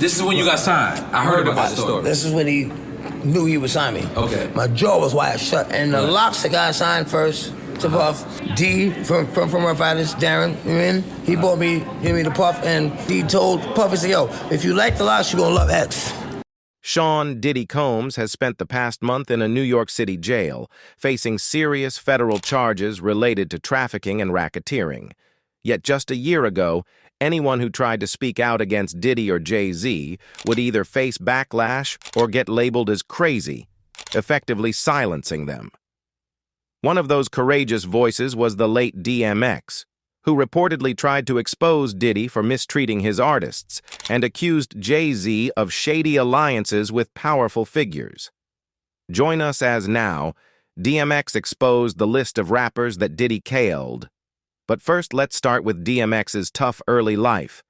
This is when you got signed. I heard about the story. This is when he knew he would sign me. Okay. My jaw was wide shut, and the locks that got signed first to Puff. D from Rough Riders, Darren, you mean? He bought me, gave me the Puff, and he told Puff, he said, yo, if you like the locks, you're gonna love X. Sean Diddy Combs has spent the past month in a New York City jail, facing serious federal charges related to trafficking and racketeering. Yet just a year ago, anyone who tried to speak out against Diddy or Jay-Z would either face backlash or get labeled as crazy, effectively silencing them. One of those courageous voices was the late DMX, who reportedly tried to expose Diddy for mistreating his artists and accused Jay-Z of shady alliances with powerful figures. Join us as now, DMX exposed the list of rappers that Diddy KL'd. But first, let's start with DMX's tough early life.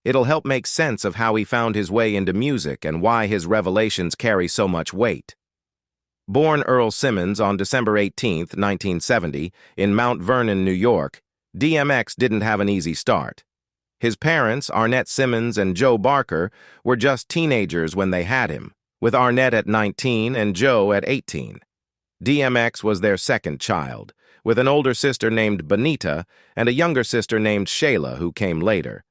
It'll help make sense of how he found his way into music and why his revelations carry so much weight. Born Earl Simmons on December 18, 1970, in Mount Vernon, New York, DMX didn't have an easy start. His parents, Arnett Simmons and Joe Barker, were just teenagers when they had him, with Arnett at 19 and Joe at 18. DMX was their second child, with an older sister named Benita and a younger sister named Shayla, who came later,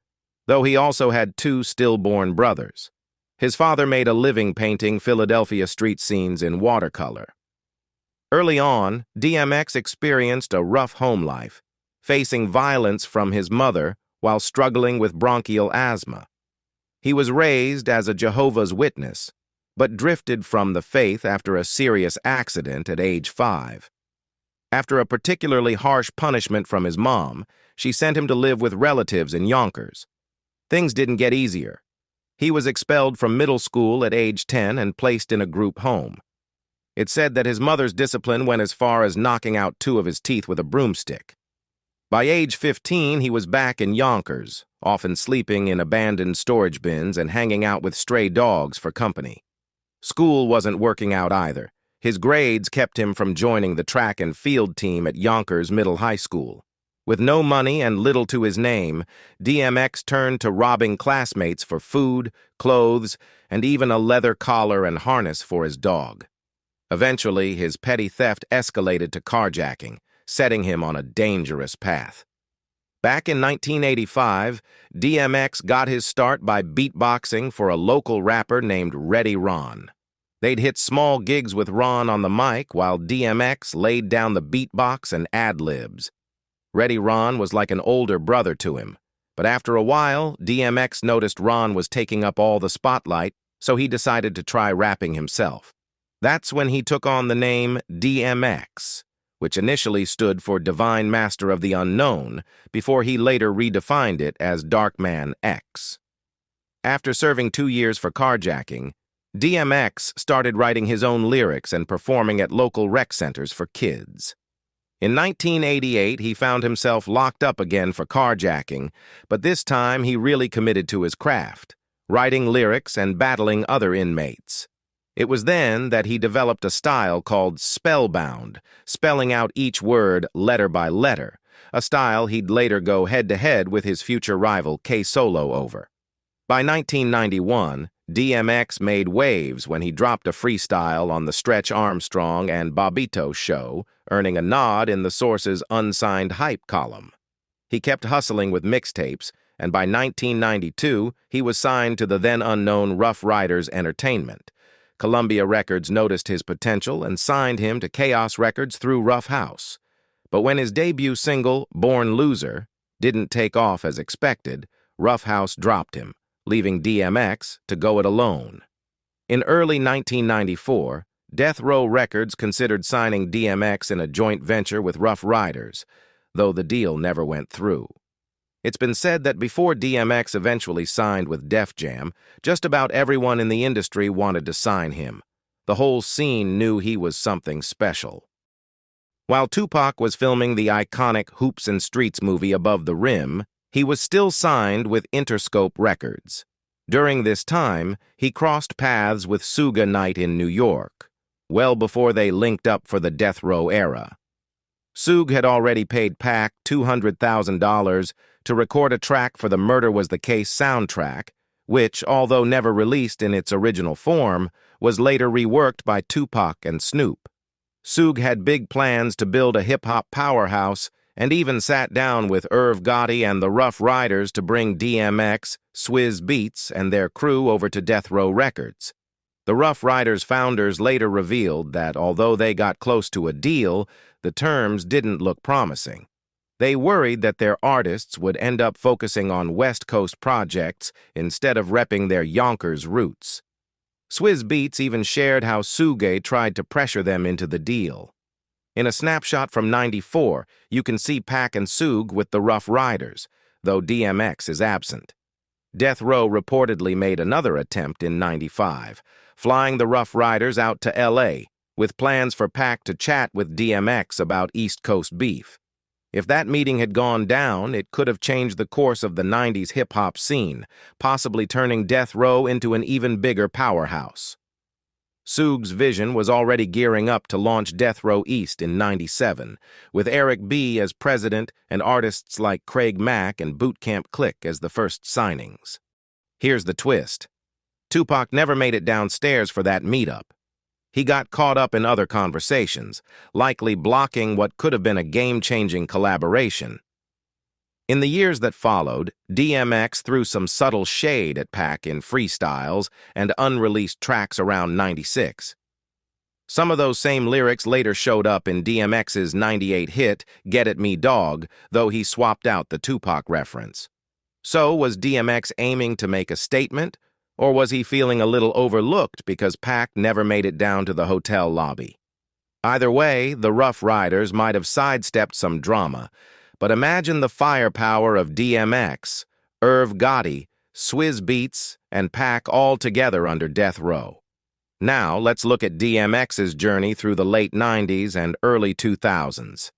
though he also had two stillborn brothers. His father made a living painting Philadelphia street scenes in watercolor. Early on, DMX experienced a rough home life, facing violence from his mother while struggling with bronchial asthma. He was raised as a Jehovah's Witness, but drifted from the faith after a serious accident at age 5. After a particularly harsh punishment from his mom, she sent him to live with relatives in Yonkers. Things didn't get easier. He was expelled from middle school at age 10 and placed in a group home. It's said that his mother's discipline went as far as knocking out 2 of his teeth with a broomstick. By age 15, he was back in Yonkers, often sleeping in abandoned storage bins and hanging out with stray dogs for company. School wasn't working out either. His grades kept him from joining the track and field team at Yonkers Middle High School. With no money and little to his name, DMX turned to robbing classmates for food, clothes, and even a leather collar and harness for his dog. Eventually, his petty theft escalated to carjacking, setting him on a dangerous path. Back in 1985, DMX got his start by beatboxing for a local rapper named Ready Ron. They'd hit small gigs with Ron on the mic while DMX laid down the beatbox and ad-libs. Ready Ron was like an older brother to him, but after a while, DMX noticed Ron was taking up all the spotlight, so he decided to try rapping himself. That's when he took on the name DMX, which initially stood for Divine Master of the Unknown, before he later redefined it as Darkman X. After serving 2 years for carjacking, DMX started writing his own lyrics and performing at local rec centers for kids. In 1988, he found himself locked up again for carjacking, but this time he really committed to his craft, writing lyrics and battling other inmates. It was then that he developed a style called spellbound, spelling out each word letter by letter, a style he'd later go head-to-head with his future rival K-Solo over. By 1991, DMX made waves when he dropped a freestyle on the Stretch Armstrong and Bobbito show, earning a nod in the Source's unsigned hype column. He kept hustling with mixtapes, and by 1992, he was signed to the then-unknown Rough Riders Entertainment. Columbia Records noticed his potential and signed him to Chaos Records through Rough House. But when his debut single, Born Loser, didn't take off as expected, Rough House dropped him, leaving DMX to go it alone. In early 1994, Death Row Records considered signing DMX in a joint venture with Rough Riders, though the deal never went through. It's been said that before DMX eventually signed with Def Jam, just about everyone in the industry wanted to sign him. The whole scene knew he was something special. While Tupac was filming the iconic Hoops and Streets movie Above the Rim, he was still signed with Interscope Records. During this time, he crossed paths with Suge Knight in New York, well before they linked up for the Death Row era. Suge had already paid Pac $200,000 to record a track for the Murder Was the Case soundtrack, which, although never released in its original form, was later reworked by Tupac and Snoop. Suge had big plans to build a hip-hop powerhouse and even sat down with Irv Gotti and the Rough Riders to bring DMX, Swizz Beatz, and their crew over to Death Row Records. The Rough Riders founders later revealed that although they got close to a deal, the terms didn't look promising. They worried that their artists would end up focusing on West Coast projects instead of repping their Yonkers roots. Swizz Beatz even shared how Suge tried to pressure them into the deal. In a snapshot from '94, you can see Pac and Suge with the Rough Riders, though DMX is absent. Death Row reportedly made another attempt in '95, flying the Rough Riders out to L.A., with plans for Pac to chat with DMX about East Coast beef. If that meeting had gone down, it could have changed the course of the '90s hip-hop scene, possibly turning Death Row into an even bigger powerhouse. Suge's vision was already gearing up to launch Death Row East in '97, with Eric B. as president and artists like Craig Mack and Boot Camp Click as the first signings. Here's the twist. Tupac never made it downstairs for that meetup. He got caught up in other conversations, likely blocking what could have been a game-changing collaboration. In the years that followed, DMX threw some subtle shade at Pac in freestyles and unreleased tracks around '96. Some of those same lyrics later showed up in DMX's '98 hit, Get At Me Dog, though he swapped out the Tupac reference. So, was DMX aiming to make a statement, or was he feeling a little overlooked because Pac never made it down to the hotel lobby? Either way, the Rough Riders might have sidestepped some drama, but imagine the firepower of DMX, Irv Gotti, Swizz Beatz, and Pac all together under Death Row. Now, let's look at DMX's journey through the late '90s and early 2000s.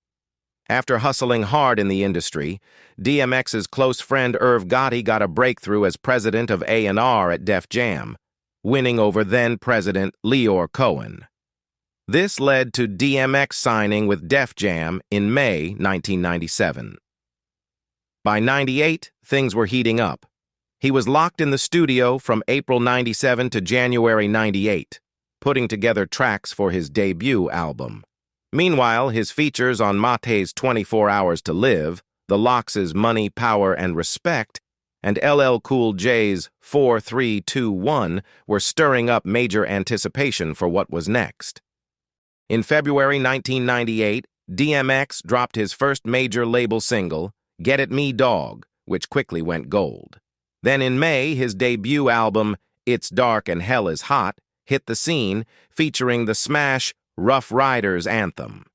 After hustling hard in the industry, DMX's close friend Irv Gotti got a breakthrough as president of A&R at Def Jam, winning over then-President Leor Cohen. This led to DMX signing with Def Jam in May 1997. By '98, things were heating up. He was locked in the studio from April '97 to January '98, putting together tracks for his debut album. Meanwhile, his features on Mate's 24 Hours to Live, The Lox's Money, Power, and Respect, and LL Cool J's 4, 3, 2, 1 were stirring up major anticipation for what was next. In February 1998, DMX dropped his first major label single, Get At Me Dog, which quickly went gold. Then in May, his debut album, It's Dark and Hell Is Hot, hit the scene, featuring the smash Rough Riders anthem.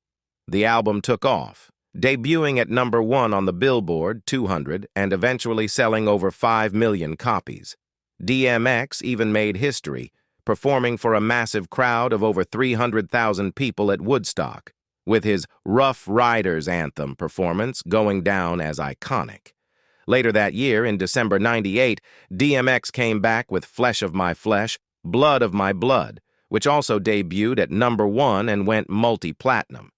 The album took off, debuting at #1 on the Billboard 200 and eventually selling over 5 million copies. DMX even made history, performing for a massive crowd of over 300,000 people at Woodstock, with his Rough Riders anthem performance going down as iconic. Later that year, in December '98, DMX came back with Flesh of My Flesh, Blood of My Blood, which also debuted at #1 and went multi-platinum.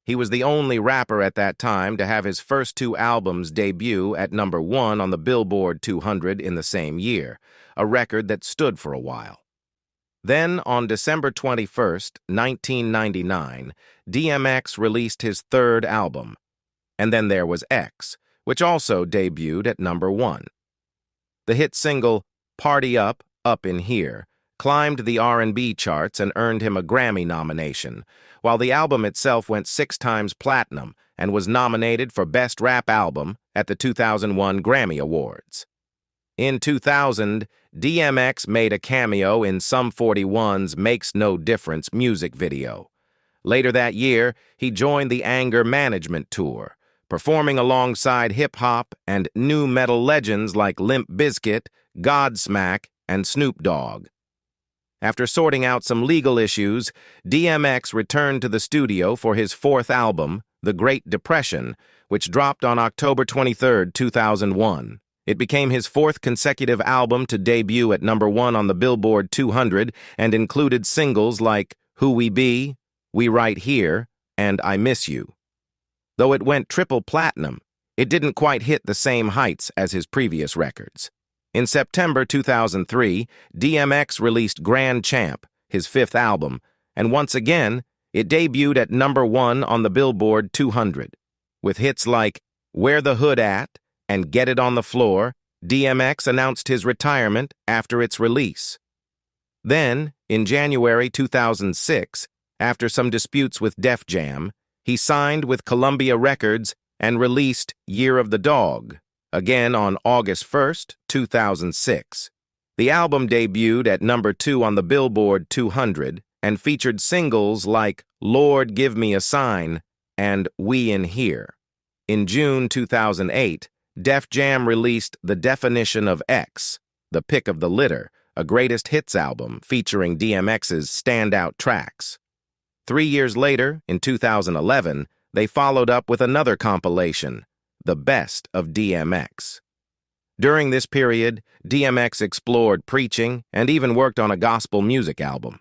He was the only rapper at that time to have his first 2 albums debut at #1 on the Billboard 200 in the same year, a record that stood for a while. Then, on December 21st, 1999, DMX released his 3rd album. And then there was X, which also debuted at #1. The hit single, Party Up, Up in Here, climbed the R&B charts and earned him a Grammy nomination, while the album itself went 6 times platinum and was nominated for Best Rap Album at the 2001 Grammy Awards. In 2000, DMX made a cameo in Sum 41's Makes No Difference music video. Later that year, he joined the Anger Management Tour, performing alongside hip-hop and nu metal legends like Limp Bizkit, Godsmack, and Snoop Dogg. After sorting out some legal issues, DMX returned to the studio for his 4th album, The Great Depression, which dropped on October 23, 2001. It became his 4th consecutive album to debut at #1 on the Billboard 200 and included singles like Who We Be, We Right Here, and I Miss You. Though it went triple platinum, it didn't quite hit the same heights as his previous records. In September 2003, DMX released Grand Champ, his fifth album, and once again, it debuted at #1 on the Billboard 200. With hits like Where the Hood At and Get It on the Floor, DMX announced his retirement after its release. Then, in January 2006, after some disputes with Def Jam, he signed with Columbia Records and released Year of the Dog, again on August 1st, 2006. The album debuted at #2 on the Billboard 200 and featured singles like Lord Give Me a Sign and We in Here. In June 2008, Def Jam released The Definition of X, The Pick of the Litter, a greatest hits album featuring DMX's standout tracks. 3 years later, in 2011, they followed up with another compilation, The Best of DMX. During this period, DMX explored preaching and even worked on a gospel music album.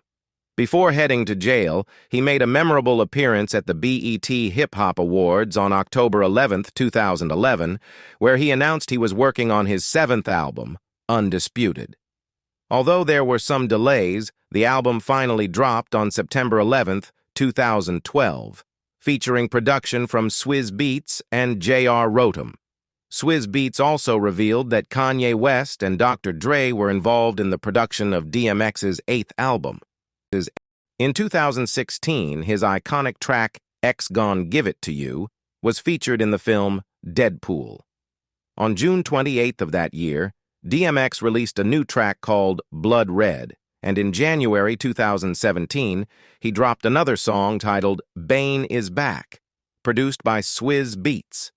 Before heading to jail, he made a memorable appearance at the BET Hip Hop Awards on October 11, 2011, where he announced he was working on his seventh album, Undisputed. Although there were some delays, the album finally dropped on September 11, 2012, featuring production from Swizz Beatz and J.R. Rotem. Swizz Beatz also revealed that Kanye West and Dr. Dre were involved in the production of DMX's eighth album. In 2016, his iconic track, X Gon' Give It To You, was featured in the film Deadpool. On June 28th of that year, DMX released a new track called Blood Red, and in January 2017, he dropped another song titled Bane Is Back, produced by Swizz Beatz.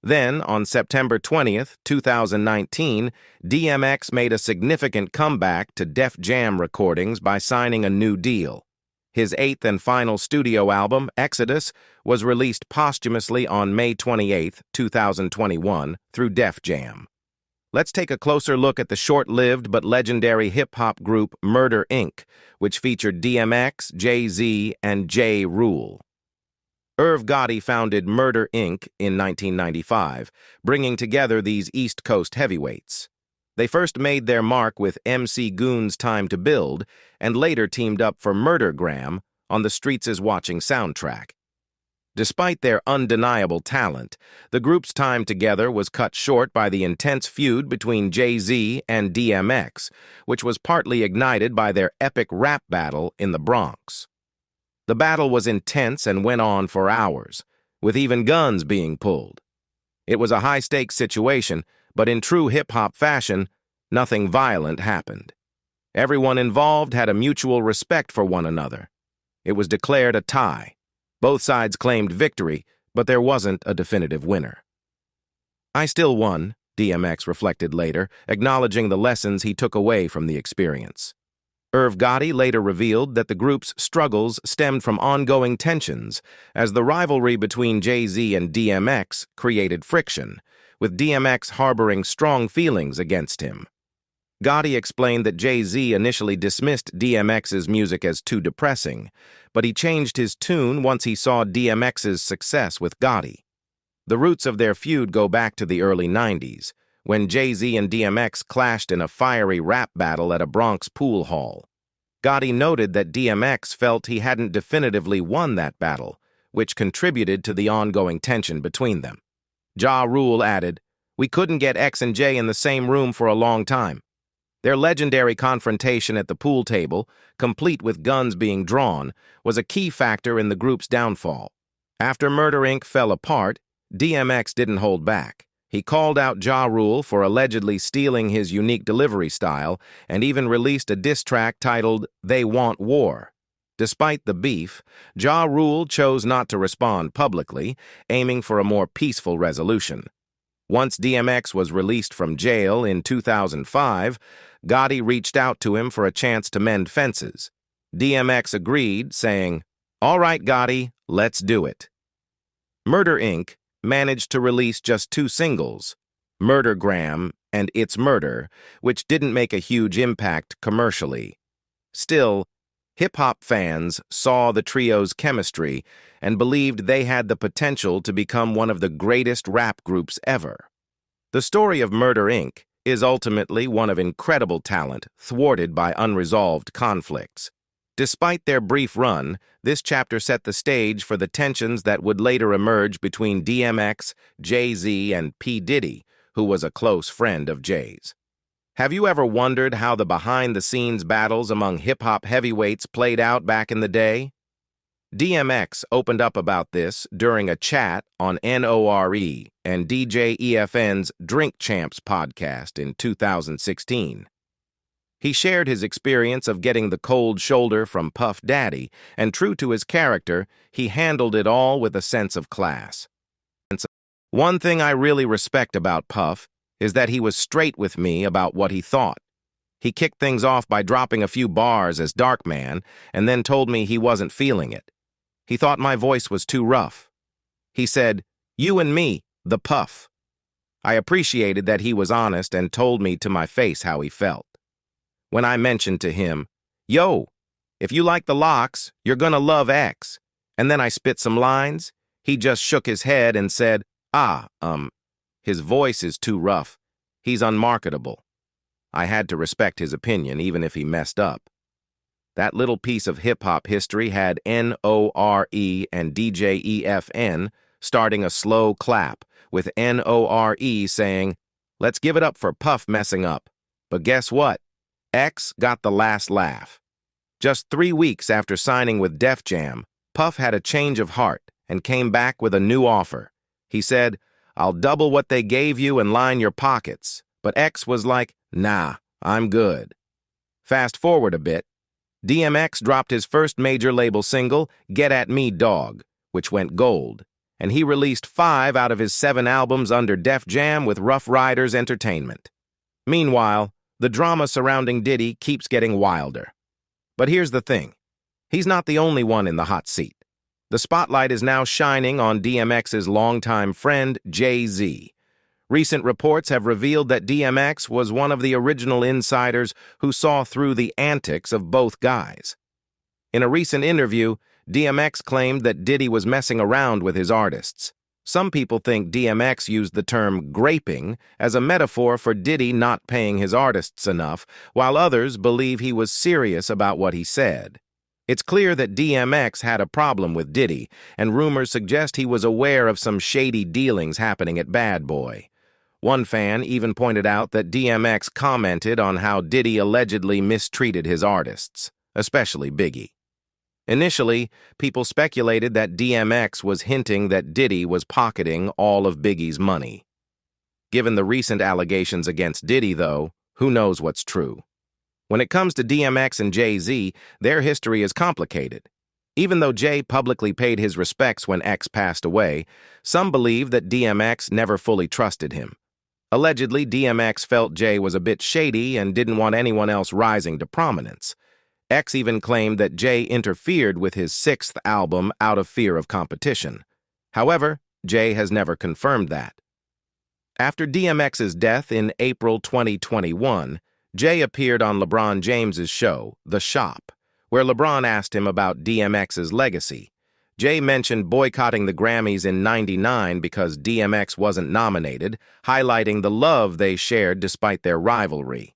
Then, on September 20th, 2019, DMX made a significant comeback to Def Jam Recordings by signing a new deal. His eighth and final studio album, Exodus, was released posthumously on May 28, 2021, through Def Jam. Let's take a closer look at the short-lived but legendary hip-hop group Murder Inc., which featured DMX, Jay-Z, and Ja Rule. Irv Gotti founded Murder Inc. in 1995, bringing together these East Coast heavyweights. They first made their mark with MC Goon's Time to Build, and later teamed up for Murdergram on the Streets Is Watching soundtrack. Despite their undeniable talent, the group's time together was cut short by the intense feud between Jay-Z and DMX, which was partly ignited by their epic rap battle in the Bronx. The battle was intense and went on for hours, with even guns being pulled. It was a high-stakes situation, but in true hip-hop fashion, nothing violent happened. Everyone involved had a mutual respect for one another. It was declared a tie. Both sides claimed victory, but there wasn't a definitive winner. I still won, DMX reflected later, acknowledging the lessons he took away from the experience. Irv Gotti later revealed that the group's struggles stemmed from ongoing tensions, as the rivalry between Jay-Z and DMX created friction, with DMX harboring strong feelings against him. Gotti explained that Jay-Z initially dismissed DMX's music as too depressing, but he changed his tune once he saw DMX's success with Gotti. The roots of their feud go back to the early 90s, when Jay-Z and DMX clashed in a fiery rap battle at a Bronx pool hall. Gotti noted that DMX felt he hadn't definitively won that battle, which contributed to the ongoing tension between them. Ja Rule added, "We couldn't get X and J in the same room for a long time." Their legendary confrontation at the pool table, complete with guns being drawn, was a key factor in the group's downfall. After Murder Inc. fell apart, DMX didn't hold back. He called out Ja Rule for allegedly stealing his unique delivery style and even released a diss track titled They Want War. Despite the beef, Ja Rule chose not to respond publicly, aiming for a more peaceful resolution. Once DMX was released from jail in 2005, Gotti reached out to him for a chance to mend fences. DMX agreed, saying, "All right, Gotti, let's do it." Murder Inc. managed to release just 2 singles, Murdergram and It's Murder, which didn't make a huge impact commercially. Still, hip-hop fans saw the trio's chemistry and believed they had the potential to become one of the greatest rap groups ever. The story of Murder Inc. is ultimately one of incredible talent, thwarted by unresolved conflicts. Despite their brief run, this chapter set the stage for the tensions that would later emerge between DMX, Jay-Z, and P. Diddy, who was a close friend of Jay's. Have you ever wondered how the behind-the-scenes battles among hip-hop heavyweights played out back in the day? DMX opened up about this during a chat on NORE and DJ EFN's Drink Champs podcast in 2016. He shared his experience of getting the cold shoulder from Puff Daddy, and true to his character, he handled it all with a sense of class. One thing I really respect about Puff is that he was straight with me about what he thought. He kicked things off by dropping a few bars as Darkman, and then told me he wasn't feeling it. He thought my voice was too rough. He said, "You and me, the Puff." I appreciated that he was honest and told me to my face how he felt. When I mentioned to him, "Yo, if you like the Locks, you're gonna love X," and then I spit some lines, he just shook his head and said, his voice is too rough. He's unmarketable." I had to respect his opinion, even if he messed up. That little piece of hip-hop history had NORE and DJ EFN starting a slow clap, with NORE saying, "Let's give it up for Puff messing up." But guess what? X got the last laugh. Just 3 weeks after signing with Def Jam, Puff had a change of heart and came back with a new offer. He said, "I'll double what they gave you and line your pockets." But X was like, "Nah, I'm good." Fast forward a bit, DMX dropped his first major label single, "Get At Me, Dog," which went gold, and he released 5 out of his 7 albums under Def Jam with Rough Riders Entertainment. Meanwhile, the drama surrounding Diddy keeps getting wilder. But here's the thing. He's not the only one in the hot seat. The spotlight is now shining on DMX's longtime friend, Jay-Z. Recent reports have revealed that DMX was one of the original insiders who saw through the antics of both guys. In a recent interview, DMX claimed that Diddy was messing around with his artists. Some people think DMX used the term graping as a metaphor for Diddy not paying his artists enough, while others believe he was serious about what he said. It's clear that DMX had a problem with Diddy, and rumors suggest he was aware of some shady dealings happening at Bad Boy. One fan even pointed out that DMX commented on how Diddy allegedly mistreated his artists, especially Biggie. Initially, people speculated that DMX was hinting that Diddy was pocketing all of Biggie's money. Given the recent allegations against Diddy, though, who knows what's true? When it comes to DMX and Jay-Z, their history is complicated. Even though Jay publicly paid his respects when X passed away, some believe that DMX never fully trusted him. Allegedly, DMX felt Jay was a bit shady and didn't want anyone else rising to prominence. X even claimed that Jay interfered with his 6th album out of fear of competition. However, Jay has never confirmed that. After DMX's death in April 2021, Jay appeared on LeBron James's show, The Shop, where LeBron asked him about DMX's legacy. Jay mentioned boycotting the Grammys in '99 because DMX wasn't nominated, highlighting the love they shared despite their rivalry.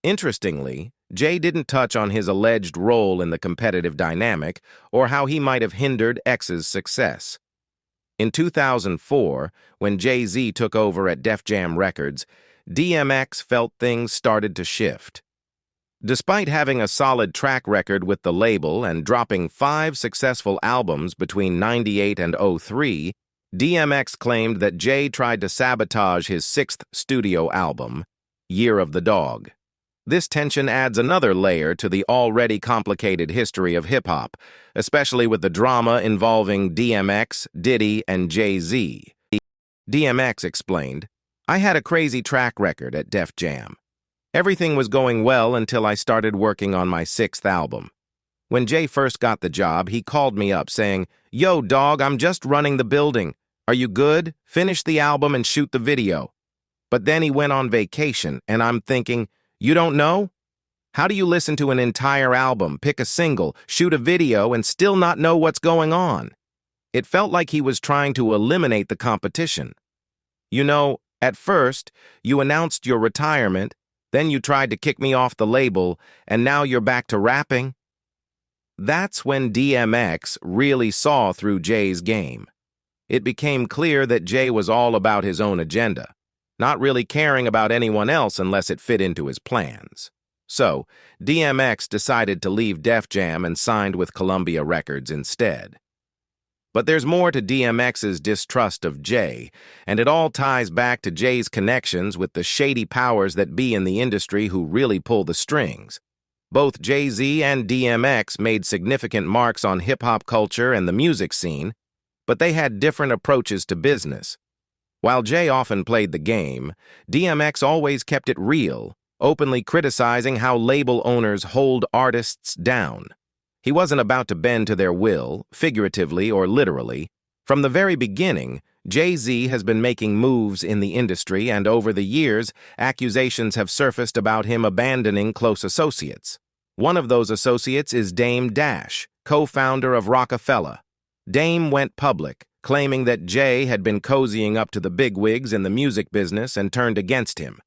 Interestingly, Jay didn't touch on his alleged role in the competitive dynamic or how he might have hindered X's success. In 2004, when Jay-Z took over at Def Jam Records, DMX felt things started to shift. Despite having a solid track record with the label and dropping 5 successful albums between '98 and '03, DMX claimed that Jay tried to sabotage his 6th studio album, Year of the Dog. This tension adds another layer to the already complicated history of hip-hop, especially with the drama involving DMX, Diddy, and Jay-Z. DMX explained, "I had a crazy track record at Def Jam. Everything was going well until I started working on my 6th album. When Jay first got the job, he called me up saying, 'Yo, dog, I'm just running the building. Are you good? Finish the album and shoot the video.' But then he went on vacation, and I'm thinking, you don't know? How do you listen to an entire album, pick a single, shoot a video, and still not know what's going on?" It felt like he was trying to eliminate the competition. You know, At first, you announced your retirement, then you tried to kick me off the label, and now you're back to rapping? That's when DMX really saw through Jay's game. It became clear that Jay was all about his own agenda, not really caring about anyone else unless it fit into his plans. So, DMX decided to leave Def Jam and signed with Columbia Records instead. But there's more to DMX's distrust of Jay, and it all ties back to Jay's connections with the shady powers that be in the industry who really pull the strings. Both Jay-Z and DMX made significant marks on hip-hop culture and the music scene, but they had different approaches to business. While Jay often played the game, DMX always kept it real, openly criticizing how label owners hold artists down. He wasn't about to bend to their will, figuratively or literally. From the very beginning, Jay-Z has been making moves in the industry, and over the years, accusations have surfaced about him abandoning close associates. One of those associates is Dame Dash, co-founder of Rockefeller. Dame went public, claiming that Jay had been cozying up to the bigwigs in the music business and turned against him.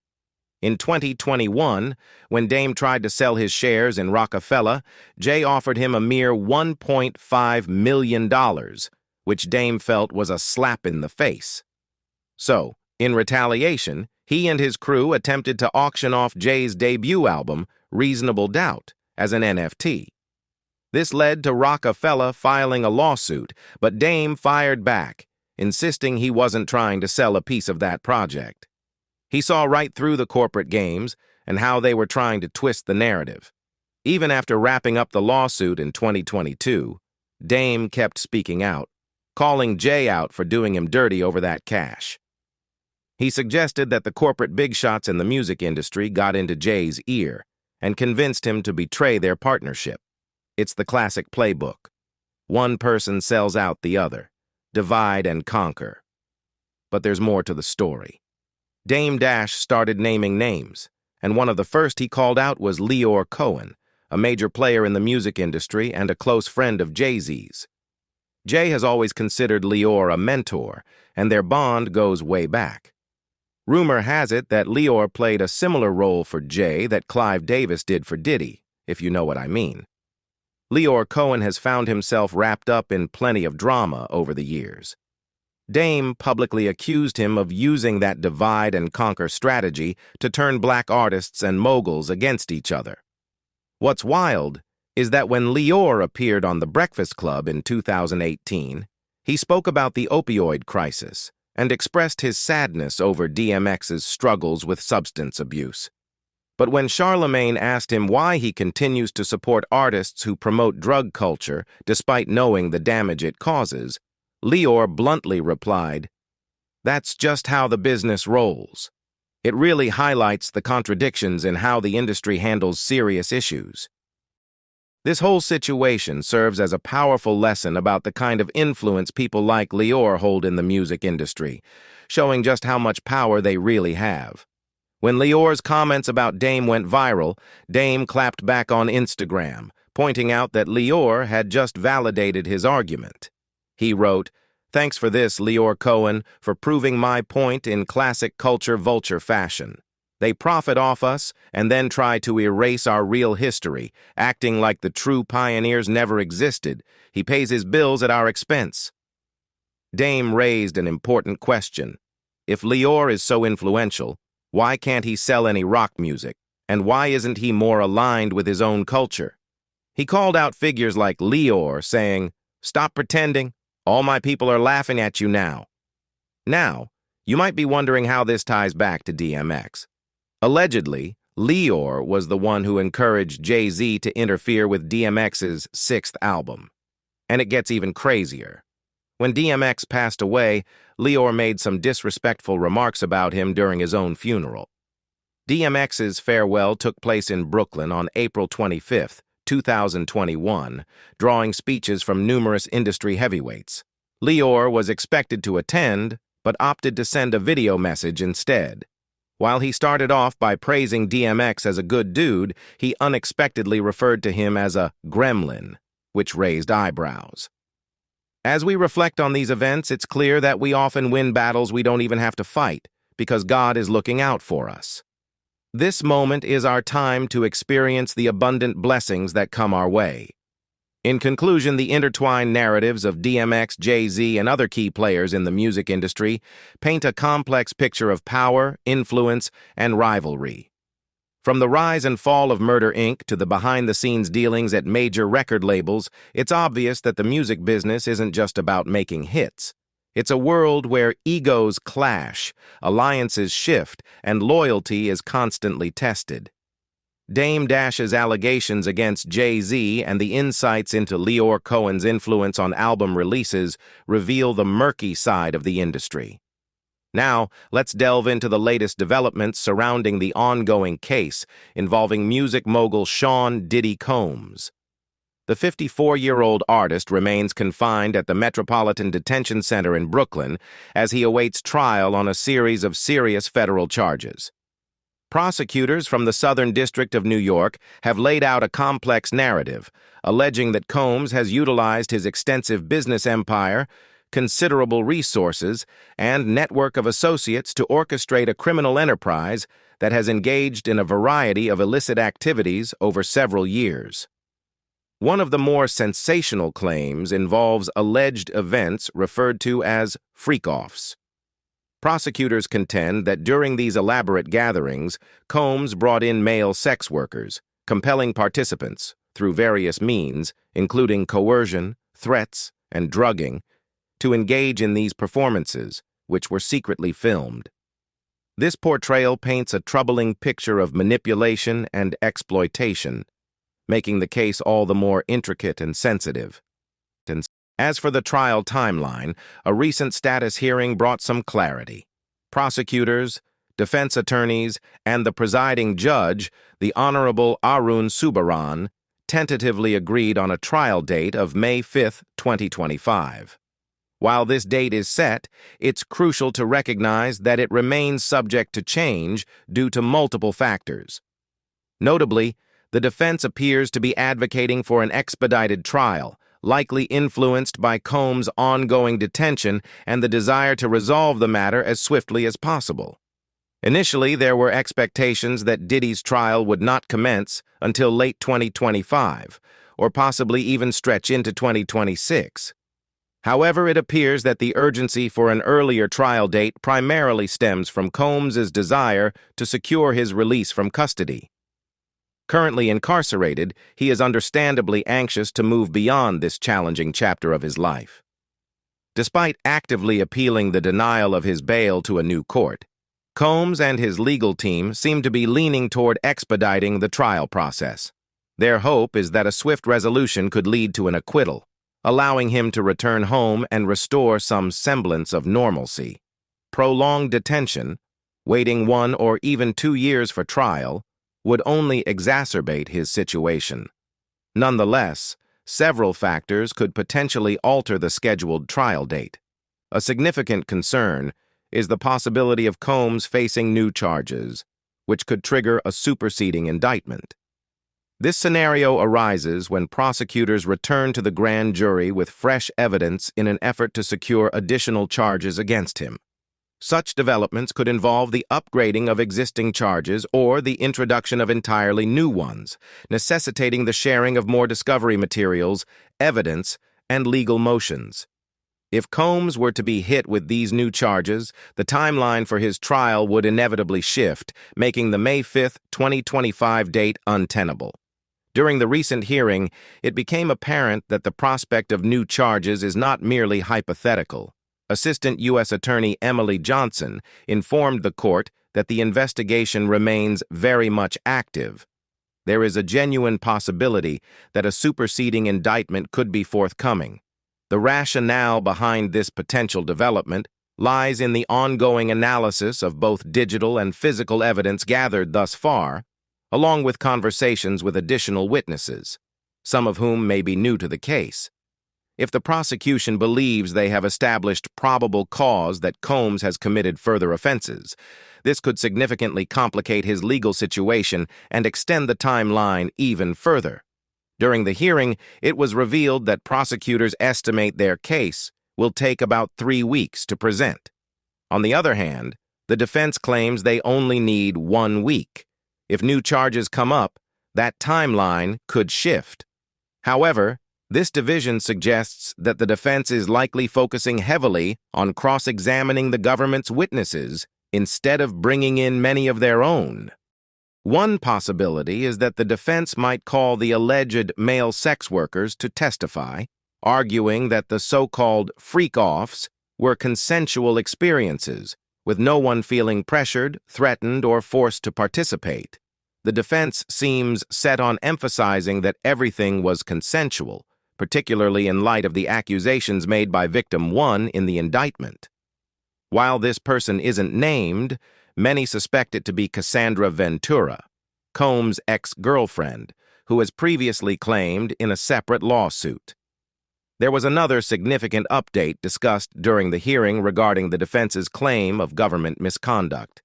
In 2021, when Dame tried to sell his shares in Rockefeller, Jay offered him a mere $1.5 million, which Dame felt was a slap in the face. So, in retaliation, he and his crew attempted to auction off Jay's debut album, Reasonable Doubt, as an NFT. This led to Rockefeller filing a lawsuit, but Dame fired back, insisting he wasn't trying to sell a piece of that project. He saw right through the corporate games and how they were trying to twist the narrative. Even after wrapping up the lawsuit in 2022, Dame kept speaking out, calling Jay out for doing him dirty over that cash. He suggested that the corporate big shots in the music industry got into Jay's ear and convinced him to betray their partnership. It's the classic playbook. One person sells out the other. Divide and conquer. But there's more to the story. Dame Dash started naming names, and one of the first he called out was Lyor Cohen, a major player in the music industry and a close friend of Jay-Z's. Jay has always considered Lyor a mentor, and their bond goes way back. Rumor has it that Lyor played a similar role for Jay that Clive Davis did for Diddy, if you know what I mean. Lyor Cohen has found himself wrapped up in plenty of drama over the years. Dame publicly accused him of using that divide-and-conquer strategy to turn black artists and moguls against each other. What's wild is that when Lyor appeared on The Breakfast Club in 2018, he spoke about the opioid crisis and expressed his sadness over DMX's struggles with substance abuse. But when Charlemagne asked him why he continues to support artists who promote drug culture despite knowing the damage it causes, Lyor bluntly replied, "That's just how the business rolls." It really highlights the contradictions in how the industry handles serious issues. This whole situation serves as a powerful lesson about the kind of influence people like Lyor hold in the music industry, showing just how much power they really have. When Lyor's comments about Dame went viral, Dame clapped back on Instagram, pointing out that Lyor had just validated his argument. He wrote, "Thanks for this, Lyor Cohen, for proving my point in classic culture vulture fashion. They profit off us and then try to erase our real history, acting like the true pioneers never existed. He pays his bills at our expense." Dame raised an important question. If Lyor is so influential, why can't he sell any rock music? And why isn't he more aligned with his own culture? He called out figures like Lyor, saying, "Stop pretending. All my people are laughing at you now." Now, you might be wondering how this ties back to DMX. Allegedly, Lyor was the one who encouraged Jay-Z to interfere with DMX's 6th album. And it gets even crazier. When DMX passed away, Lyor made some disrespectful remarks about him during his own funeral. DMX's farewell took place in Brooklyn on April 25, 2021, drawing speeches from numerous industry heavyweights. Lyor was expected to attend, but opted to send a video message instead. While he started off by praising DMX as a good dude, he unexpectedly referred to him as a gremlin, which raised eyebrows. As we reflect on these events, it's clear that we often win battles we don't even have to fight, because God is looking out for us. This moment is our time to experience the abundant blessings that come our way. In conclusion, the intertwined narratives of DMX, Jay-Z, and other key players in the music industry paint a complex picture of power, influence, and rivalry. From the rise and fall of Murder Inc. to the behind-the-scenes dealings at major record labels, it's obvious that the music business isn't just about making hits. It's a world where egos clash, alliances shift, and loyalty is constantly tested. Dame Dash's allegations against Jay-Z and the insights into Leor Cohen's influence on album releases reveal the murky side of the industry. Now, let's delve into the latest developments surrounding the ongoing case involving music mogul Sean Diddy Combs. The 54-year-old artist remains confined at the Metropolitan Detention Center in Brooklyn as he awaits trial on a series of serious federal charges. Prosecutors from the Southern District of New York have laid out a complex narrative, alleging that Combs has utilized his extensive business empire, considerable resources, and network of associates to orchestrate a criminal enterprise that has engaged in a variety of illicit activities over several years. One of the more sensational claims involves alleged events referred to as freak-offs. Prosecutors contend that during these elaborate gatherings, Combs brought in male sex workers, compelling participants, through various means, including coercion, threats, and drugging, to engage in these performances, which were secretly filmed. This portrayal paints a troubling picture of manipulation and exploitation, making the case all the more intricate and sensitive. As for the trial timeline, a recent status hearing brought some clarity. Prosecutors, defense attorneys, and the presiding judge, the Honorable Arun Subaran, tentatively agreed on a trial date of May 5, 2025. While this date is set, it's crucial to recognize that it remains subject to change due to multiple factors. Notably, the defense appears to be advocating for an expedited trial, likely influenced by Combs' ongoing detention and the desire to resolve the matter as swiftly as possible. Initially, there were expectations that Diddy's trial would not commence until late 2025, or possibly even stretch into 2026. However, it appears that the urgency for an earlier trial date primarily stems from Combs' desire to secure his release from custody. Currently incarcerated, he is understandably anxious to move beyond this challenging chapter of his life. Despite actively appealing the denial of his bail to a new court, Combs and his legal team seem to be leaning toward expediting the trial process. Their hope is that a swift resolution could lead to an acquittal, allowing him to return home and restore some semblance of normalcy. Prolonged detention, waiting 1 or even 2 years for trial, would only exacerbate his situation. Nonetheless, several factors could potentially alter the scheduled trial date. A significant concern is the possibility of Combs facing new charges, which could trigger a superseding indictment. This scenario arises when prosecutors return to the grand jury with fresh evidence in an effort to secure additional charges against him. Such developments could involve the upgrading of existing charges or the introduction of entirely new ones, necessitating the sharing of more discovery materials, evidence, and legal motions. If Combs were to be hit with these new charges, the timeline for his trial would inevitably shift, making the May 5, 2025 date untenable. During the recent hearing, it became apparent that the prospect of new charges is not merely hypothetical. Assistant U.S. Attorney Emily Johnson informed the court that the investigation remains very much active. There is a genuine possibility that a superseding indictment could be forthcoming. The rationale behind this potential development lies in the ongoing analysis of both digital and physical evidence gathered thus far, along with conversations with additional witnesses, some of whom may be new to the case. If the prosecution believes they have established probable cause that Combs has committed further offenses, this could significantly complicate his legal situation and extend the timeline even further. During the hearing, it was revealed that prosecutors estimate their case will take about 3 weeks to present. On the other hand, The defense claims they only need 1 week. If new charges come up, that timeline could shift. However, this division suggests that the defense is likely focusing heavily on cross-examining the government's witnesses instead of bringing in many of their own. One possibility is that the defense might call the alleged male sex workers to testify, arguing that the so-called freak-offs were consensual experiences, with no one feeling pressured, threatened, or forced to participate. The defense seems set on emphasizing that everything was consensual, particularly in light of the accusations made by victim 1 in the indictment. While this person isn't named, many suspect it to be Cassandra Ventura, Combs' ex-girlfriend, who has previously claimed in a separate lawsuit. There was another significant update discussed during the hearing regarding the defense's claim of government misconduct.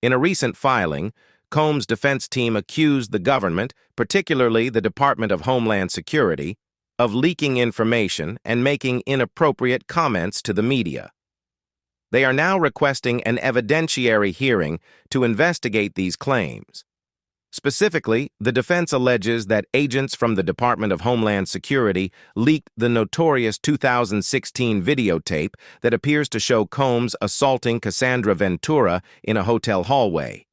In a recent filing, Combs' defense team accused the government, particularly the Department of Homeland Security, of leaking information and making inappropriate comments to the media. They are now requesting an evidentiary hearing to investigate these claims. Specifically, the defense alleges that agents from the Department of Homeland Security leaked the notorious 2016 videotape that appears to show Combs assaulting Cassandra Ventura in a hotel hallway.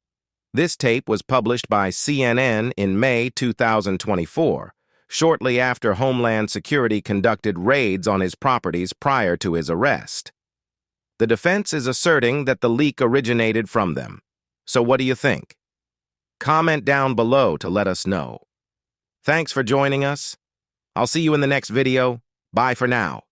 This tape was published by CNN in May 2024, shortly after Homeland Security conducted raids on his properties prior to his arrest. The defense is asserting that the leak originated from them. So what do you think? Comment down below to let us know. Thanks for joining us. I'll see you in the next video. Bye for now.